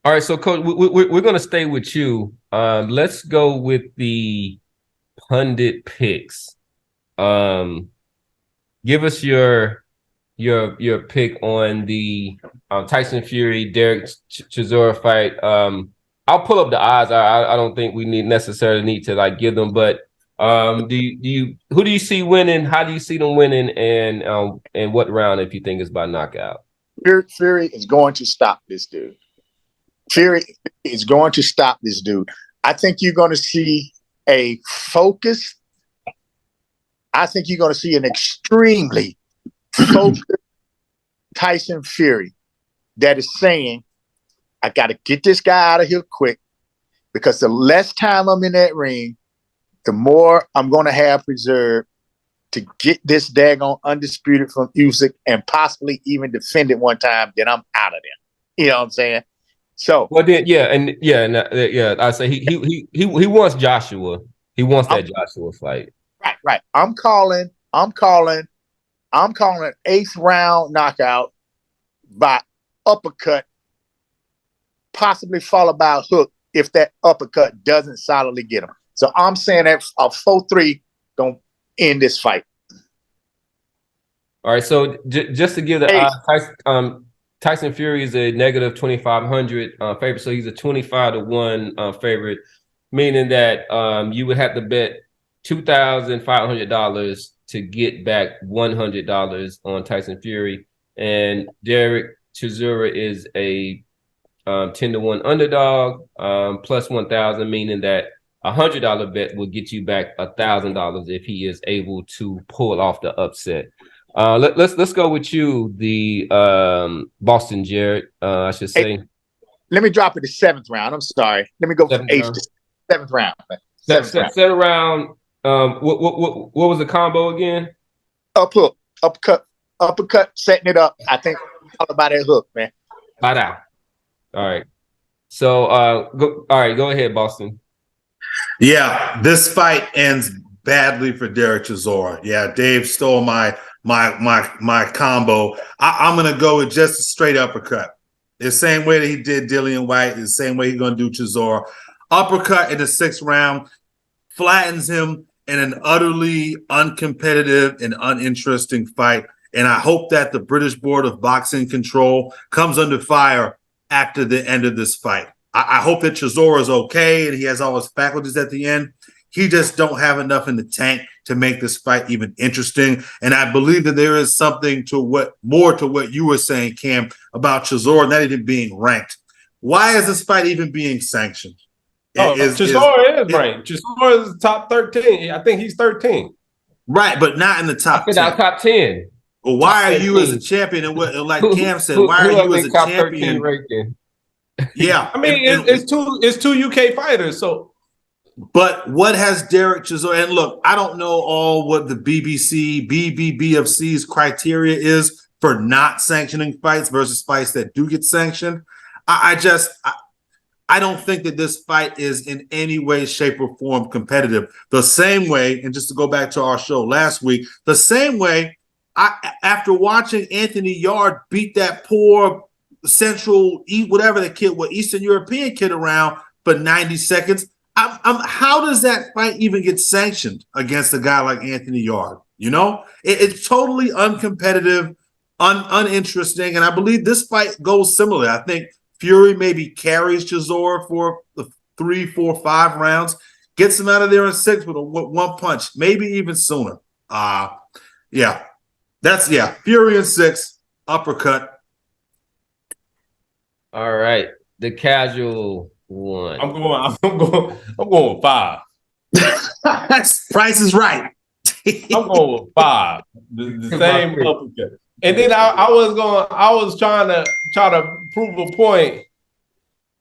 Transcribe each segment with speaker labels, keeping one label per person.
Speaker 1: All right, so Coach, we're going to stay with you. Let's go with the pundit picks. Give us your pick on the Tyson Fury Derek Chisora fight. I'll pull up the odds. I don't think we necessarily need to like give them, but do you who do you see winning? How do you see them winning? And what round if you think it's by knockout?
Speaker 2: Fury is going to stop this dude. Fury is going to stop this dude. I think you're going to see a focused. I think you're going to see an extremely focused Tyson Fury that is saying, I got to get this guy out of here quick, because the less time I'm in that ring, the more I'm going to have preserved to get this daggone undisputed from Usyk and possibly even defend it one time. Then I'm out of there. You know what I'm saying? So
Speaker 1: well, then I say he wants Joshua. He wants that Joshua fight.
Speaker 2: Right. I'm calling eighth round knockout by uppercut, possibly followed by a hook if that uppercut doesn't solidly get him. So I'm saying that a 4-3 gonna end this fight.
Speaker 1: All right. So just to give the Tyson Fury is a negative 2,500 favorite, so he's a 25-1 favorite, meaning that you would have to bet $2,500 to get back $100 on Tyson Fury, and Derek Chisora is a 10-1 underdog, plus 1,000, meaning that $100 bet will get you back $1,000 if he is able to pull off the upset. Let's go with you, the Boston Jared, I should say.
Speaker 2: Hey, let me drop it to seventh round. I'm sorry. Let me go from eighth to seventh round.
Speaker 1: Seventh round. What was the combo again?
Speaker 2: Uppercut, setting it up. I think all about that hook, man.
Speaker 1: All right. So go ahead, Boston.
Speaker 3: Yeah, this fight ends badly for Derek Chisora. Yeah, Dave stole my combo. I'm gonna go with just a straight uppercut. The same way that he did Dillian White, the same way he's gonna do Chisora. Uppercut in the sixth round flattens him in an utterly uncompetitive and uninteresting fight. And I hope that the British Board of Boxing Control comes under fire after the end of this fight. I hope that Chisora is okay and he has all his faculties at the end. He just don't have enough in the tank to make this fight even interesting. And I believe that there is something more to what you were saying, Cam, about Chisora not even being ranked. Why is this fight even being sanctioned?
Speaker 4: Chisora is ranked. Chisora is top 13. I think he's 13.
Speaker 3: Right, but not in the top 10.
Speaker 1: Top 10.
Speaker 3: Well, why are you as a champion? And like Cam said, why are you as a champion? Yeah,
Speaker 4: I mean, it's two UK fighters. So,
Speaker 3: but what has Derek Chisora? And look, I don't know all what the BBBFC's criteria is for not sanctioning fights versus fights that do get sanctioned. I don't think that this fight is in any way, shape, or form competitive. The same way, and just to go back to our show last week, the same way, after watching Anthony Yard beat that poor Eastern European kid around for 90 seconds, how does that fight even get sanctioned against a guy like Anthony Yard? You know, it's totally uncompetitive, uninteresting, and I believe this fight goes similarly. I think Fury maybe carries Chisora for the 3, 4, 5 rounds, gets him out of there in 6 with one punch, maybe even sooner. Fury in 6, uppercut.
Speaker 1: All right, the casual one.
Speaker 4: I'm going with 5.
Speaker 3: Price is right.
Speaker 4: I'm going with 5. The same uppercut. And then I was trying to prove a point.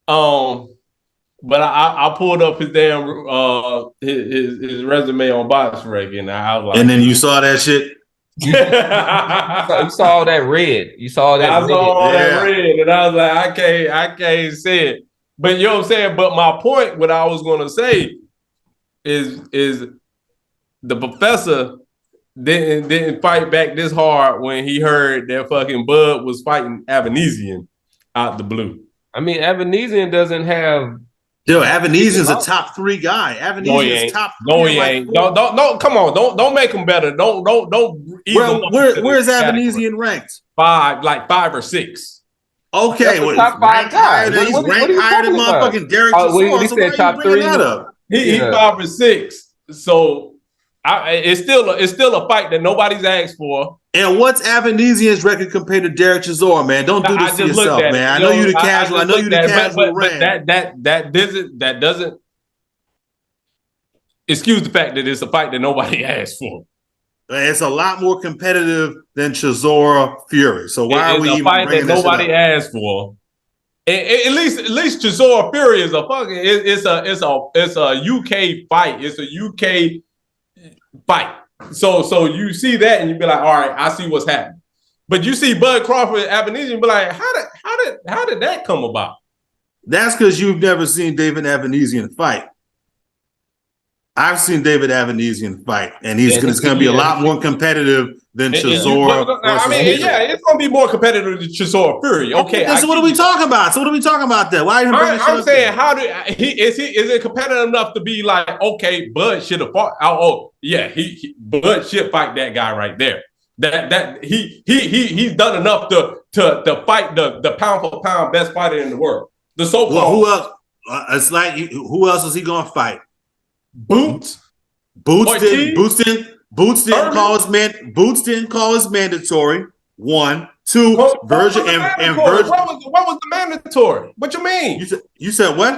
Speaker 4: But I pulled up his damn his resume on BoxRec, and I was like,
Speaker 3: and then you saw that shit.
Speaker 1: You saw all that red. You saw that.
Speaker 4: I saw all that red, and I was like, I can't say it. But you know what I'm saying. But my point, what I was going to say, is the professor didn't fight back this hard when he heard that fucking Bud was fighting Avanesian out the blue.
Speaker 1: I mean, Ebenezer doesn't have.
Speaker 3: Yo, Avanesian's a top 3 guy. Avanesian's top 3.
Speaker 4: No, he ain't. Don't. Come on. Don't make him better. Don't.
Speaker 3: Where's Avanesian ranked?
Speaker 4: 5 or 6.
Speaker 3: Okay, well,
Speaker 1: top 5 guy.
Speaker 3: He's ranked higher than motherfucking Derek Chisora.
Speaker 1: He said top 3.
Speaker 4: He's 5 or 6. So it's still a fight that nobody's asked for.
Speaker 3: And what's Avanesian's record compared to Derek Chisora, man? Don't do this to yourself, man. I know you the casual. I know you the casual.
Speaker 4: But that doesn't excuse the fact that it's a fight that nobody asked for.
Speaker 3: It's a lot more competitive than Chisora Fury. So why are we even bringing this up?
Speaker 4: Nobody asked for. At least Chisora Fury is a fucking. It's a UK fight. It's a UK fight. So you see that and you be like, all right, I see what's happening. But you see Bud Crawford and Avanesian, you be like, how did that come about?
Speaker 3: That's because you've never seen David Avanesian fight. I've seen David Avanesian fight, and it's going to be a lot more competitive than Chisora.
Speaker 4: I mean, it's going to be more competitive than Chisora Fury. Okay,
Speaker 3: so what are we talking about? Then? Why are you?
Speaker 4: I'm saying, is it competitive enough to be like, okay, Bud should have fought? Bud should fight that guy right there. That he's done enough to fight the pound for pound best fighter in the world. The so-called.
Speaker 3: Well, who else? It's like who else is he going to fight?
Speaker 4: Boots
Speaker 3: didn't call his mandatory. 1, 2, Virgin and Virgin.
Speaker 4: What was the mandatory? What you mean?
Speaker 3: You said what?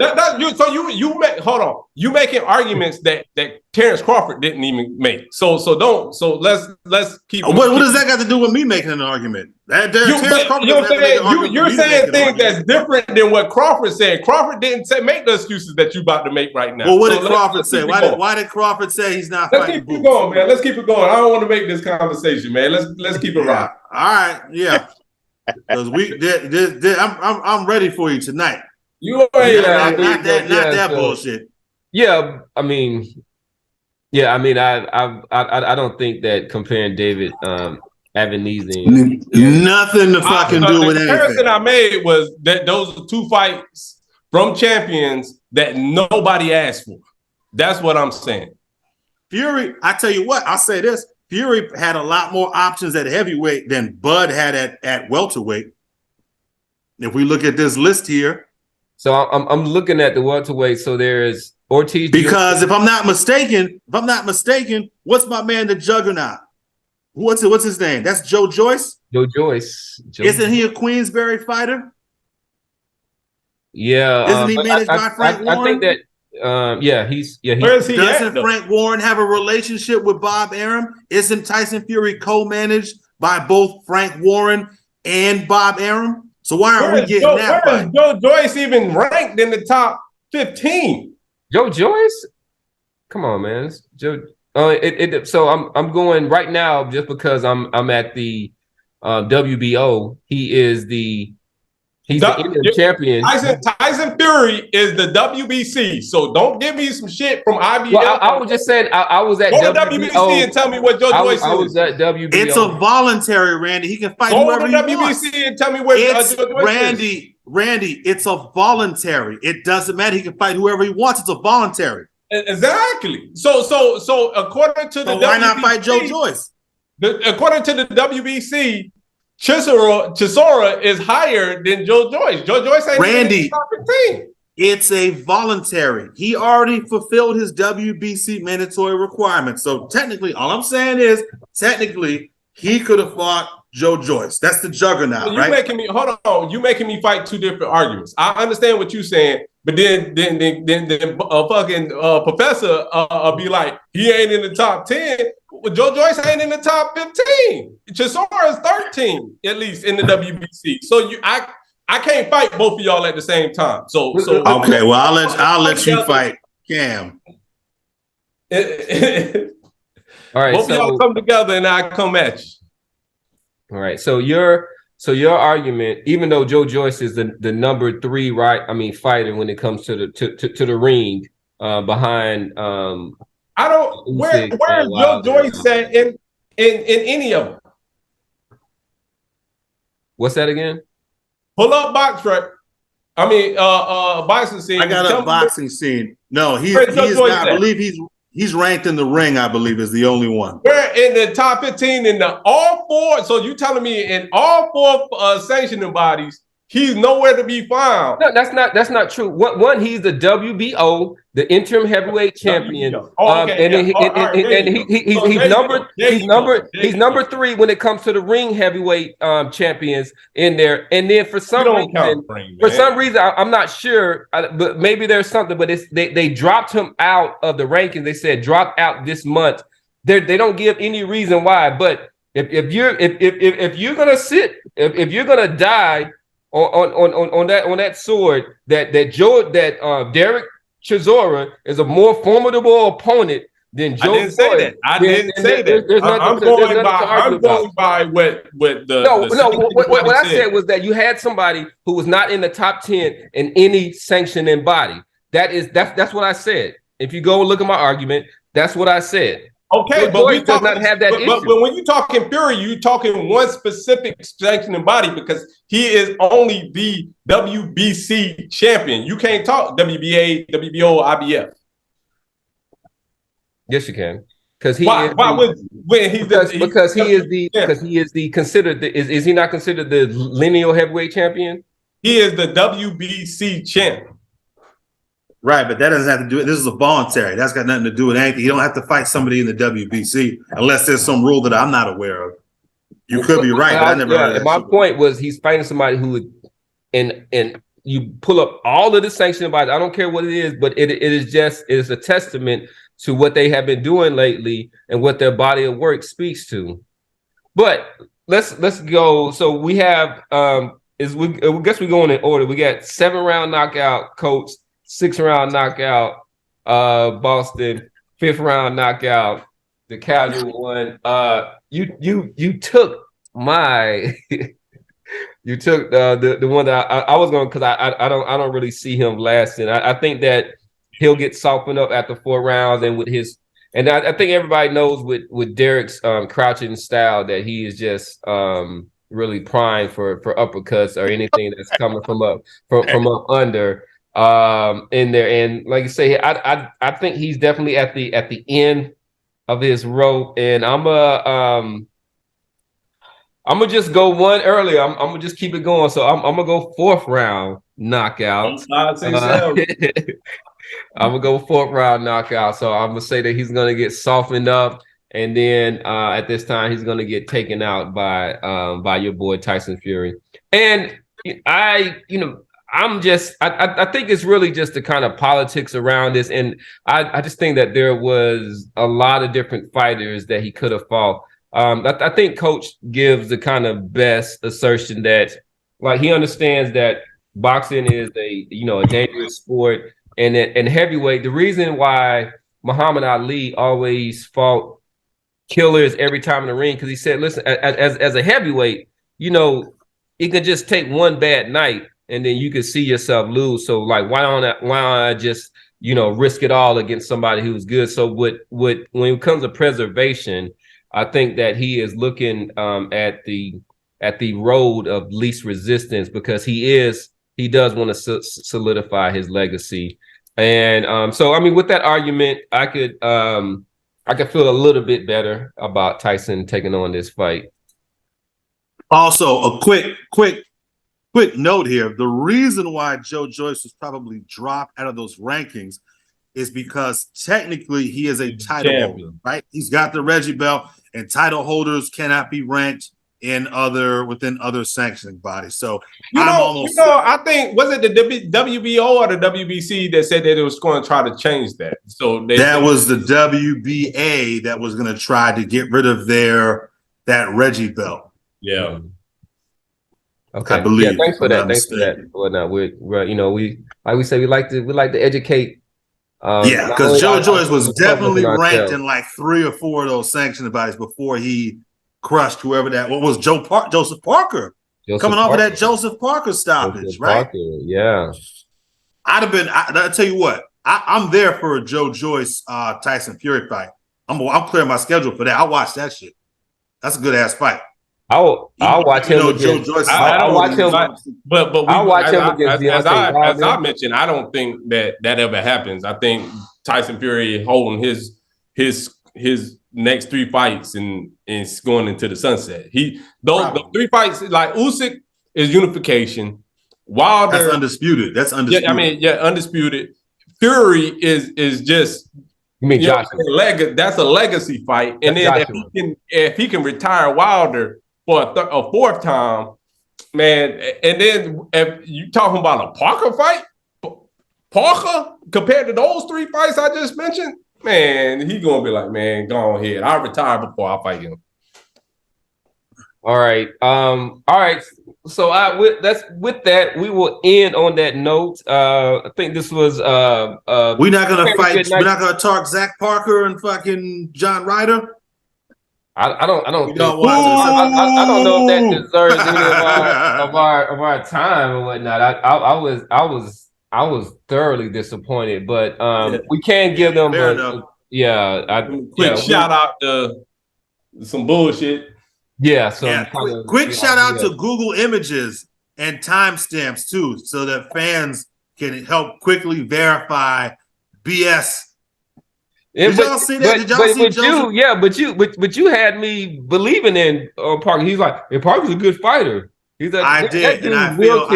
Speaker 4: Hold on. You making arguments that Terrence Crawford didn't even make. So let's keep.
Speaker 3: What does that got to do with me making an argument?
Speaker 4: You're saying things that's different than what Crawford said. Crawford didn't make the excuses that you about to make right now.
Speaker 3: Well, what did Crawford say? Why did Crawford say he's not fighting?
Speaker 4: Let's keep it going, man. Let's keep it going. I don't want to make this conversation, man. Let's keep it right.
Speaker 3: All right, yeah. Because I'm ready for you tonight.
Speaker 4: You
Speaker 3: ain't not that bullshit.
Speaker 1: Yeah, I mean, I don't think that comparing David Avanesian
Speaker 3: nothing to fucking do with anything. The
Speaker 4: comparison I made was that those are 2 fights from champions that nobody asked for. That's what I'm saying.
Speaker 3: Fury, I tell you what, I'll say this. Fury had a lot more options at heavyweight than Bud had at welterweight. If we look at this list here.
Speaker 1: So I'm looking at the welterweight. So there's Ortiz.
Speaker 3: Because if I'm not mistaken, what's my man, the Juggernaut? What's his name? That's Joe Joyce?
Speaker 1: Joe Joyce.
Speaker 3: Isn't he a Queensberry fighter?
Speaker 1: Yeah.
Speaker 3: Isn't he managed by Frank Warren?
Speaker 1: I think that
Speaker 4: Where is he
Speaker 3: Doesn't Frank Warren have a relationship with Bob Arum? Isn't Tyson Fury co-managed by both Frank Warren and Bob Arum? So why aren't we getting that fight?
Speaker 4: Is Joe Joyce even ranked in the top 15?
Speaker 1: Joe Joyce? Come on, man. It's Joe. So I'm going right now just because I'm at the WBO. He's the interim champion.
Speaker 4: Tyson Fury is the WBC. So don't give me some shit from IBF.
Speaker 1: Well, I was just saying I was at
Speaker 4: WBC and tell me what Joe Joyce is.
Speaker 1: I was at WBO.
Speaker 3: It's a voluntary, Randy. He can fight whoever he wants.
Speaker 4: WBC and tell me where Joe Joyce is.
Speaker 3: Randy, it's a voluntary. It doesn't matter. He can fight whoever he wants. It's a voluntary.
Speaker 4: Exactly. So according to the WBC,
Speaker 3: why not fight Joe Joyce?
Speaker 4: According to the WBC, Chisora is higher than Joe Joyce. Joe Joyce ain't
Speaker 3: Randy.
Speaker 4: top 15.
Speaker 3: It's a voluntary. He already fulfilled his WBC mandatory requirements. So technically, all I'm saying is, he could have fought Joe Joyce. That's the Juggernaut, right?
Speaker 4: Hold on. You making me fight 2 different arguments. I understand what you're saying, but then a fucking professor be like, he ain't in the top 10. Well, Joe Joyce ain't in the top 15. Chisora is 13, at least in the WBC. So I can't fight both of y'all at the same time. So
Speaker 3: okay, well I'll let you fight Cam.
Speaker 1: All right,
Speaker 4: both of y'all come together and I come at you.
Speaker 1: All right, so your argument, even though Joe Joyce is the number 3, right? I mean, fighter when it comes to the ring, behind
Speaker 4: I don't. Where is Joe Joyce at in any of them?
Speaker 1: What's that again?
Speaker 4: Pull up box track. I mean, boxing scene.
Speaker 3: I got
Speaker 4: Tell
Speaker 3: a
Speaker 4: me
Speaker 3: boxing scene. No, he
Speaker 4: where
Speaker 3: is
Speaker 4: Joe Joyce
Speaker 3: not. I
Speaker 4: at.
Speaker 3: believe he's ranked in the ring. I believe is the only one.
Speaker 4: We're in the top 15 in the all four. So you telling me in all four sanctioning bodies, he's nowhere to be found.
Speaker 1: No, that's not true. One, he's the WBO, the interim heavyweight champion.
Speaker 4: Okay,
Speaker 1: And
Speaker 4: yeah.
Speaker 1: then he's number 3 when it comes to the ring heavyweight champions in there. And then for some reason, I'm not sure, but maybe there's something. But they dropped him out of the rankings. They said dropped out this month. They don't give any reason why. But if you're gonna sit, if you're gonna die on that sword, that Derek Chisora is a more formidable opponent than Joe.
Speaker 4: I didn't say that. I didn't say that. I'm going by what the.
Speaker 1: What I said was that you had somebody who was not in the top 10 in any sanctioning body. That's what I said. If you go and look at my argument, that's what I said.
Speaker 4: Okay, but we
Speaker 1: does not have that issue.
Speaker 4: But when you talking Fury, you talking one specific sanctioning body because he is only the WBC champion. You can't talk WBA, WBO, IBF.
Speaker 1: Yes, you can. Because he is considered is he not considered the lineal heavyweight champion?
Speaker 4: He is the WBC champ.
Speaker 3: Right, but that doesn't have to do it. This is a voluntary. That's got nothing to do with anything. You don't have to fight somebody in the WBC unless there's some rule that I'm not aware of. You could be right, but I never heard of that.
Speaker 1: My point was he's fighting somebody who would, and you pull up all of the sanctioning bodies. I don't care what it is, but it is a testament to what they have been doing lately and what their body of work speaks to. But let's go. So we have I guess we're going in order. We got 7-round knockout Coach, 6th-round knockout Boston, 5th-round knockout the casual one. You took my you took the one that I was going, because I don't really see him lasting. I think that he'll get softened up after 4 rounds, and with his, and I think everybody knows with Derek's crouching style that he is just really primed for uppercuts or anything that's coming from up under in there. And like you say, I think he's definitely at the end of his rope, and I'm gonna just go one earlier. I'm gonna just keep it going. So I'm gonna go 4th round knockout. I'm gonna go 4th round knockout. So I'm gonna say that he's gonna get softened up, and then at this time he's gonna get taken out by your boy Tyson Fury. And I think it's really just the kind of politics around this, and I just think that there was a lot of different fighters that he could have fought. I think Coach gives the kind of best assertion that, like, he understands that boxing is a dangerous sport, and heavyweight. The reason why Muhammad Ali always fought killers every time in the ring, because he said, listen, as a heavyweight, it could just take one bad night, and then you could see yourself lose. So, like, why don't I just risk it all against somebody who's good? So, when it comes to preservation, I think that he is looking at the road of least resistance, because he does want to solidify his legacy. And so, I mean, with that argument, I could feel a little bit better about Tyson taking on this fight.
Speaker 3: Also, a quick note here. The reason why Joe Joyce was probably dropped out of those rankings is because technically he is a title holder, right? He's got the Reggie belt, and title holders cannot be ranked within other sanctioning bodies. So
Speaker 4: I think, was it the WBO or the WBC that said that it was going to try to change that? So
Speaker 3: that was the WBA that was going to try to get rid of that Reggie belt.
Speaker 4: Yeah.
Speaker 3: Okay. I believe.
Speaker 1: Yeah, thanks for that. Well, no, we like we say, we like to educate.
Speaker 3: Because Joe Joyce was definitely ranked in like 3 or 4 of those sanctioning bodies before he crushed whoever that. What was Joseph Parker coming off of that Joseph Parker stoppage, right?
Speaker 1: Parker, yeah.
Speaker 3: I'll tell you what, I'm there for a Joe Joyce Tyson Fury fight. I'm clearing my schedule for that. I'll watch that shit. That's a good ass fight.
Speaker 1: I'll watch him
Speaker 3: Joe
Speaker 1: against.
Speaker 3: Joyce.
Speaker 1: I'll watch him.
Speaker 4: But
Speaker 1: I'll watch him against Deontay Wilder.
Speaker 4: as I mentioned, I don't think that ever happens. I think Tyson Fury holding his next 3 fights and is going into the sunset. The 3 fights like Usyk is unification. Wilder,
Speaker 3: that's undisputed. That's undisputed.
Speaker 4: Undisputed. Fury is just.
Speaker 1: You mean Joshua?
Speaker 4: That's a legacy fight, and then if he can retire Wilder for a 4th time, man, and then if you talking about a Parker fight, Parker compared to those 3 fights I just mentioned, man, he gonna be like, man, go ahead, I'll retire before I fight him.
Speaker 1: All right. All right. So with that, we will end on that note. I think this was
Speaker 3: we're not gonna fight. We're not gonna talk Zach Parker and fucking John Ryder.
Speaker 1: I don't know if that deserves any of our time or whatnot. I was thoroughly disappointed, but we can give them
Speaker 4: quick shout out to some bullshit.
Speaker 3: Quick shout out to Google Images and timestamps too, so that fans can help quickly verify BS. Did y'all see that? Did y'all see Joseph?
Speaker 1: But you had me believing in Parker. He's like, Parker's a good fighter. He's like,
Speaker 3: I did, and I feel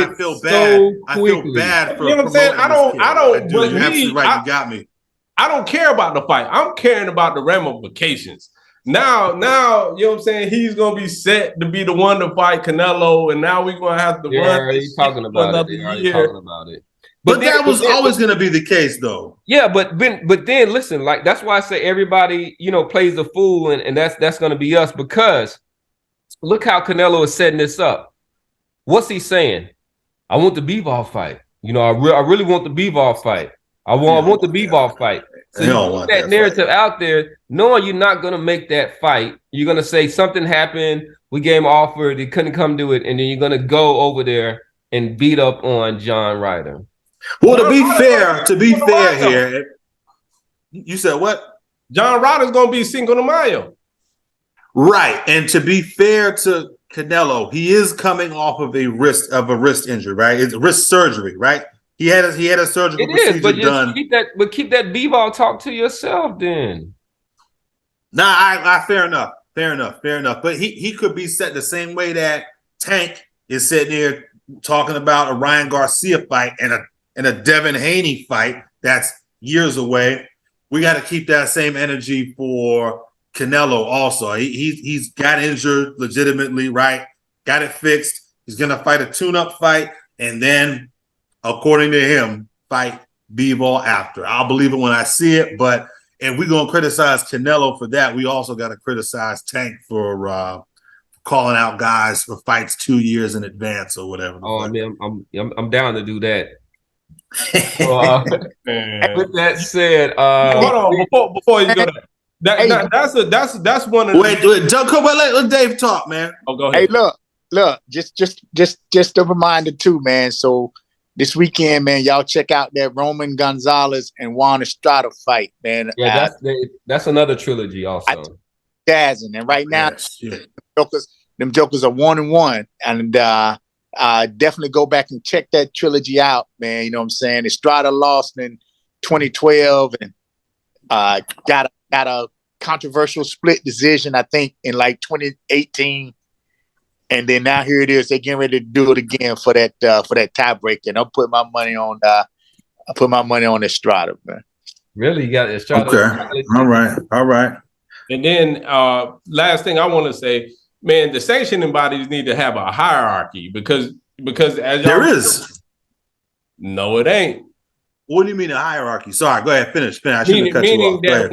Speaker 3: bad. I feel bad for
Speaker 4: you know what I'm saying. I don't.
Speaker 3: You're absolutely right. You got me.
Speaker 4: I don't care about the fight. I'm caring about the ramifications. Now, you know what I'm saying? He's gonna be set to be the one to fight Canelo, and now we're gonna have to run.
Speaker 1: He's talking about it.
Speaker 3: But that was always gonna be the case, though.
Speaker 1: Yeah, but then listen, like that's why I say everybody, plays the fool, and that's gonna be us, because look how Canelo is setting this up. What's he saying? I want the Bivol fight. I really want the Bivol fight. I want the Bivol fight. So you put that narrative out there, knowing you're not going to make that fight. You're going to say something happened, we gave him an offer, they couldn't come do it, and then you're going to go over there and beat up on John Ryder.
Speaker 3: Well, to be fair here, you said what?
Speaker 4: John Ryder's going to be Cinco de Mayo.
Speaker 3: Right, and to be fair to Canelo, he is coming off of a wrist injury, right? It's wrist surgery, right? He had a surgical procedure done.
Speaker 1: Keep that Bivol talk to yourself then.
Speaker 3: Nah, fair enough. But he could be set the same way that Tank is sitting here talking about a Ryan Garcia fight and a Devin Haney fight that's years away. We got to keep that same energy for Canelo also. He's got injured legitimately, right? Got it fixed. He's gonna fight a tune-up fight, and then, according to him, fight Bivol after. I'll believe it when I see it, but if we're going to criticize Canelo for that, we also got to criticize Tank for calling out guys for fights 2 years in advance or whatever.
Speaker 1: Oh, man, I'm down to do that. With that said,
Speaker 4: hold on, before you go there. That's one of
Speaker 3: wait, come on, let Dave talk, man.
Speaker 4: Oh, go ahead.
Speaker 2: Hey, look, just a reminder too, man. So this weekend, man, y'all check out that Roman Gonzalez and Juan Estrada fight, man.
Speaker 1: Yeah, that's another trilogy also.
Speaker 2: Dazzing, and right now, them jokers are 1-1, and definitely go back and check that trilogy out, man. You know what I'm saying? Estrada lost in 2012 and got a controversial split decision, I think, in like 2018. And then now here it is. They're getting ready to do it again for that tiebreaker. And I'll put my money on Estrada, man.
Speaker 1: Really? You got Estrada?
Speaker 3: Okay. All right.
Speaker 4: And then last thing I want to say, man, the sanctioning bodies need to have a hierarchy because as
Speaker 3: there is.
Speaker 4: No, it ain't.
Speaker 3: What do you mean a hierarchy? Sorry, go ahead, finish. I shouldn't have cut you off.
Speaker 4: That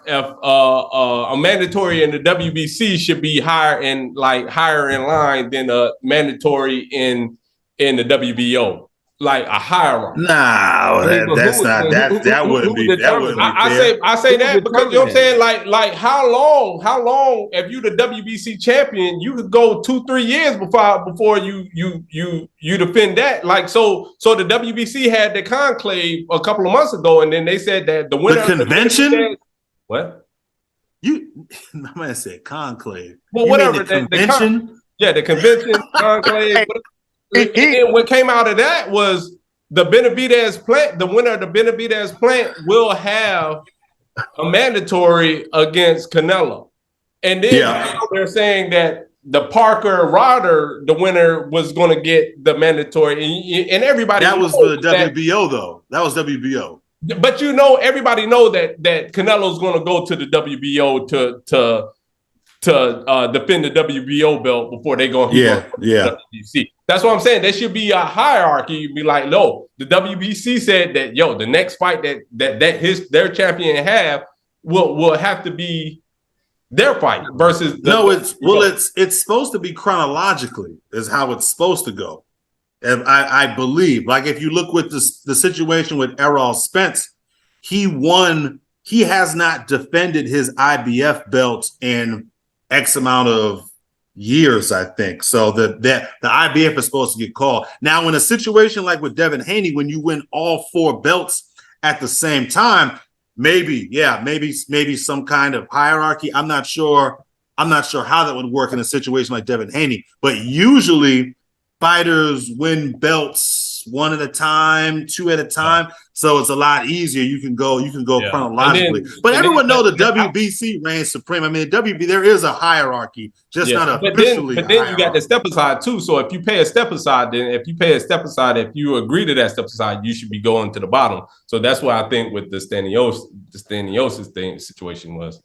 Speaker 4: if a mandatory in the WBC should be higher in line than a mandatory in the WBO, like a hierarchy.
Speaker 3: No, that wouldn't be.
Speaker 4: I say that because you know what I'm saying. Like how long? If you the WBC champion, you could go 2-3 years before you defend that. Like so the WBC had the conclave a couple of months ago, and then they said that the winner
Speaker 3: the convention.
Speaker 4: What?
Speaker 3: My man said conclave.
Speaker 4: Well,
Speaker 3: You
Speaker 4: whatever.
Speaker 3: mean the convention?
Speaker 4: The convention, conclave. And what came out of that was the Benavidez plant, the winner of the Benavidez plant will have a mandatory against Canelo. And then they're saying that the Parker Ryder, the winner, was going to get the mandatory. And everybody
Speaker 3: that was for the WBO, though. That was WBO.
Speaker 4: But everybody know that Canelo's going to go to the WBO to defend the WBO belt before they go.
Speaker 3: Yeah.
Speaker 4: WBC. That's what I'm saying. There should be a hierarchy. You'd be like, no, the WBC said that the next fight that their champion will have to be their fight versus
Speaker 3: it's supposed to be chronologically is how it's supposed to go. And I believe, like if you look with the situation with Errol Spence, he won. He has not defended his IBF belt in X amount of years, I think. So the IBF is supposed to get called. Now, in a situation like with Devin Haney, when you win all 4 belts at the same time, maybe some kind of hierarchy. I'm not sure how that would work in a situation like Devin Haney, but usually fighters win belts 1 at a time, 2 at a time. So it's a lot easier. You can go chronologically. But everyone know the WBC reigns supreme. I mean, there is a hierarchy, just not officially.
Speaker 4: But then you got the step aside too. So if you pay a step aside, if you agree to that step aside, you should be going to the bottom. So that's what I think with the Staniosis situation was.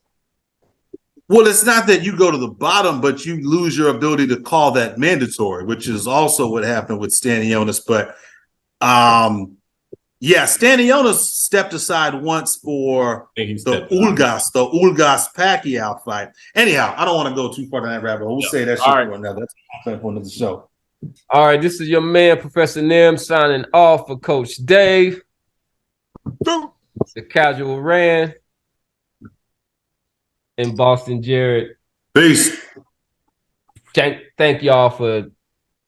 Speaker 3: Well, it's not that you go to the bottom, but you lose your ability to call that mandatory, which is also what happened with Stanionis. But Stanionis stepped aside once for the Ulgas Pacquiao fight. Anyhow, I don't want to go too far down that rabbit hole. We'll say that shit for another. That's for another show.
Speaker 1: All right, this is your man, Professor Nim, signing off for Coach Dave. The Casual Rand. And Boston Jared.
Speaker 3: Peace.
Speaker 1: Thank y'all for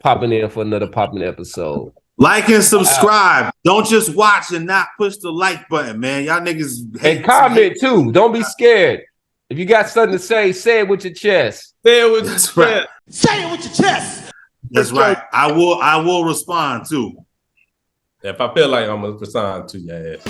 Speaker 1: popping in for another popping episode.
Speaker 3: Like and subscribe. Don't just watch and not push the like button, man. Y'all niggas
Speaker 1: and comment too. Don't be scared. If you got something to say it with your chest.
Speaker 4: Say it with your chest.
Speaker 3: Right.
Speaker 5: Say it with your chest.
Speaker 3: That's right. I will respond too.
Speaker 4: If I feel like I'm gonna respond to your ass.